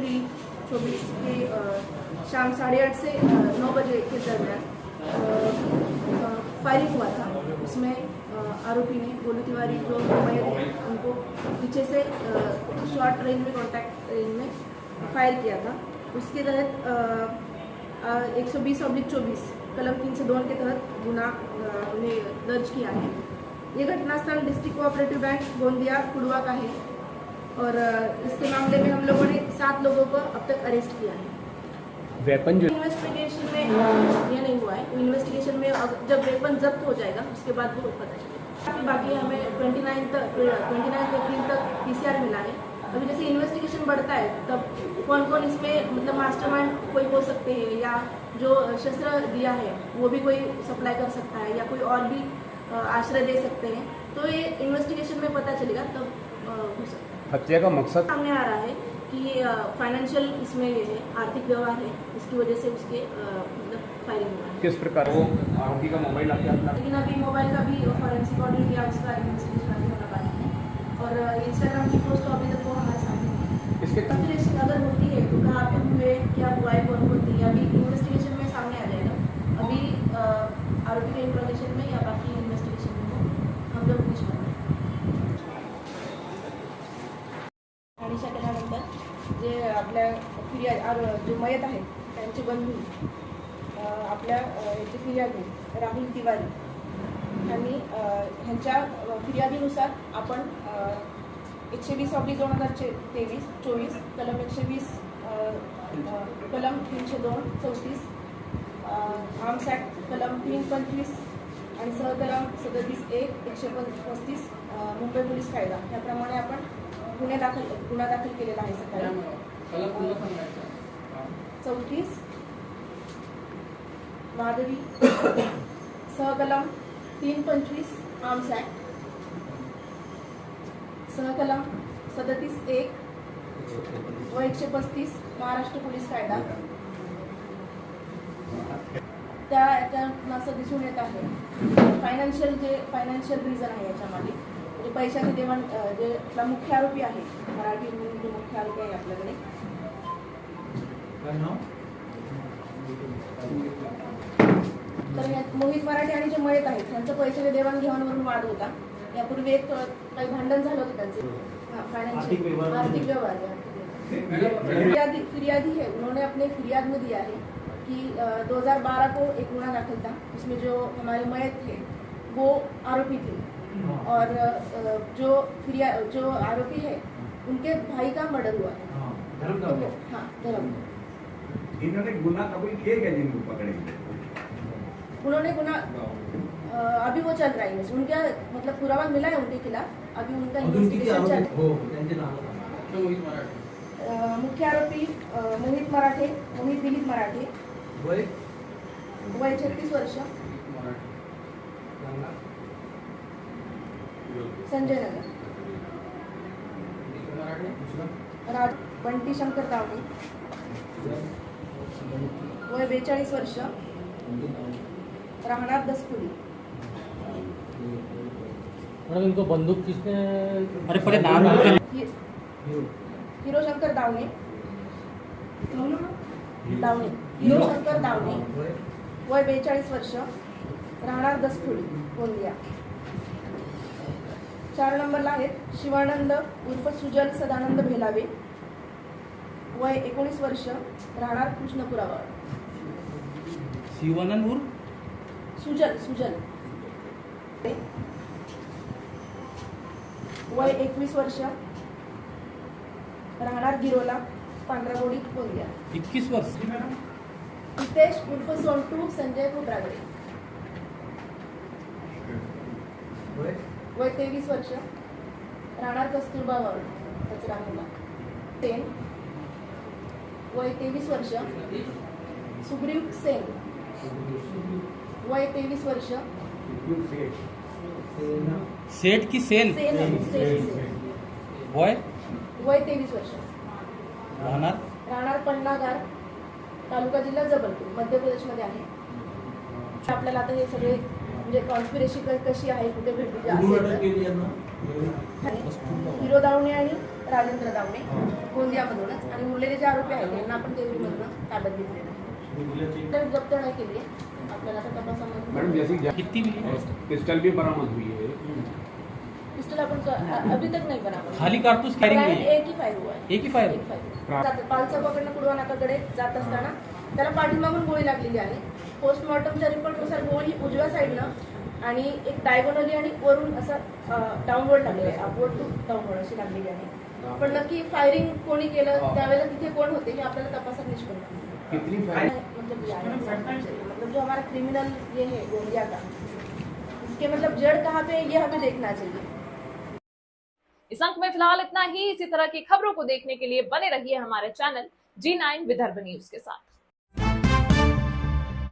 अप्रैल 24 के शाम 8:30 से 9 बजे के दरमियान फायरिंग हुआ था। उसमें आरोपी ने गोलू तिवारी जो मयत है उनको पीछे से शॉर्ट रेंज में कॉन्टैक्ट रेंज में फायर किया था। उसके तहत 120/24 कलम 302 के तहत गुना उन्हें दर्ज किया है। ये घटनास्थल district cooperative bank Gondia Kudwa का है और इसके मामले में हम लोगों ने 7 लोगों को अब तक अरेस्ट किया है। वेपन जो इन्वेस्टिगेशन में ये नहीं हुआ है। इन्वेस्टिगेशन में जब वेपन जब्त हो जाएगा उसके बाद वो पता चलेगा। बाकी हमें 29 अप्रैल तक PCR मिला है। अभी जैसे इन्वेस्टिगेशन बढ़ता है तब कौन कौन इसमें मतलब मास्टरमाइंड कोई हो सकते हैं या जो शस्त्र दिया है वो भी कोई सप्लाई कर सकता है या कोई और भी आश्रय दे सकते हैं, तो ये इन्वेस्टिगेशन में पता चलेगा तब हो सकता है। हत्या का मकसद सामने आ रहा है कि फाइनेंशियल इसमें ये है, आर्थिक व्यवहार है, इसकी वजह से उसके मतलब फायरिंग हुआ है। किस प्रकार वो आरोपी का मोबाइल लेकिन अभी मोबाइल का भी फॉरेंसिक ऑडिट या उसका इन्वेस्टिगेशन अभी होना बाकी है और इंस्टाग्राम की पोस्ट अभी तक वो हमारे सामने है। इसके ट्रेसिंग अगर होती है तो कहाँ पे हुए, क्या हुआ है, कौन होती है, अभी इन्वेस्टिगेशन में सामने आ जाएगा। अभी आरोपी के इंट्रोगेशन में या बाकी इन्वेस्टिगेशन में हम लोग कुछ कर ठाणेच्या केल्यानंतर जे आपल्या फिर्याद जो मयत आहे त्यांचे बंधू आपल्या याची फिर्यादी राहुल तिवारी यांनी ह्यांच्या फिर्यादीनुसार आपण 120/2023 कलम 120 कलम 302 34 आर्म्स ॲक्ट कलम 325 आणि सहकलम 37(1) 135 मुंबई पोलीस कायदा याप्रमाणे आपण गुन्हा दाखल केलेला आहे सकाळी 34 वादवी सहकलम 325 आर्म्स ॲक्ट सहकलम 37(1) व 135 महाराष्ट्र पोलीस कायदा त्या याच्यातून असं दिसून येत आहे फायनान्शियल रिझन आहे याच्यामागे म्हणजे पैशाचे देवाण जे आपला मुख्य आरोपी आहे मराठी म्हणून जो मुख्य आरोपी आहे आपल्याकडे तर यात मोहित मराठे आणि जे मयत आहेत त्यांचं पैशाच्या देवाणघेवाणवरून वाद होता। यापूर्वी एक काही भांडण झालं होतं त्यांचे फाइनेंशियल आर्थिक व्यवहार फिरियादी है उन्होंने अपने फिरियाद में दिया है कि 2012 को एक गुना दाखिल था उसमें जो हमारे मयत थे वो आरोपी थे और जो आरोपी है उनके भाई का मर्डर हुआ है। धर्म इन्होंने गुना कबूल किए क्या जिनको पकड़ेंगे? उन्होंने गुना अभी वो चल रहा है उनका मतलब पुरावा मिला है उनके खिलाफ। अभी उनका इन्वेस्टिगेशन चल रहा है। मुख्य आरोपी मोहित दिलीप मराठे वय 36 वर्ष संजय नगर बंटी शंकर तावडे वय 42 वर्ष राहणार दसपुरी। इनको बंदूक किसने अरे पहले नाम हीरो शंकर दावणे हीरो शंकर दावणे वय 42 वर्ष राहणार दसपुरी गोंदिया। 4 नंबरला आहेत शिवानंद उर्फ सुजल सदानंद भेलावे वय 19 वर्ष राहणार कृष्णपुरावर। शिवानंद उर्फ सुजल वय 21 वर्ष राहणार गिरोला पांढरागोडी गोंदिया। 21 वर्ष हितेश उर्फ सोंटू संजय खोब्रागडे वय 23 वर्ष राहणार कस्तुरबा वार्ड कचरामुला। वय 23 वर्ष सुग्रीव सेन वय 23 वर्ष सेठ की सेन वय 23 वर्ष राहणार पन्नागार तालुका जिल्हा जबलपूर मध्य प्रदेशमध्ये आहे। आपल्याला आता हे सगळे म्हणजे कॉन्स्पिरेसी कशी आहे कुठे भेटली असेल हिरो दावणे आणि राजेंद्र दावणे गोंदियामधूनच आणि उरलेले जे आरोपी आहेत त्यांना आपण देवरीमधून ताब्यात घेतलेलं आहे. तर जप्त नाही केली आहे. आपल्याला आता तपासामध्ये मैडम जैसे कितनी मिली? पिस्टल भी बरामद हुई है। पिस्टल अपन अभी तक नहीं बना खाली कारतूस कैरिंग हुई है? एक ही फायर हुआ है. एक ही फायर? पालसापाकडनं कुडवा नाकाकडे जात असताना त्याला पाठीमागून गोळी लागलेली आहे. पोस्टमॉर्टमच्या रिपोर्टनुसार गोळी उजव्या साईडनं आणि एक डायगोनली आणि वरून असं डाऊनवर्ड लागलेलं आहे. अपवर्ड टू डाऊनवर्ड अशी लागलेली आहे. पण नक्की फायरिंग कोणी केलं त्यावेळेला तिथे कोण होते हे आपल्याला तपासात निष्पन्न होईल. कितनी फायर मतलब जो हमारा क्रिमिनल ये है गोंदिया का, इसके मतलब जड़ कहाँ पे है ये हमें देखना चाहिए. इस अंक में फिलहाल इतना ही. इसी तरह की खबरों को देखने के लिए बने रहिए हमारे चैनल G9 विदर्भ न्यूज के साथ.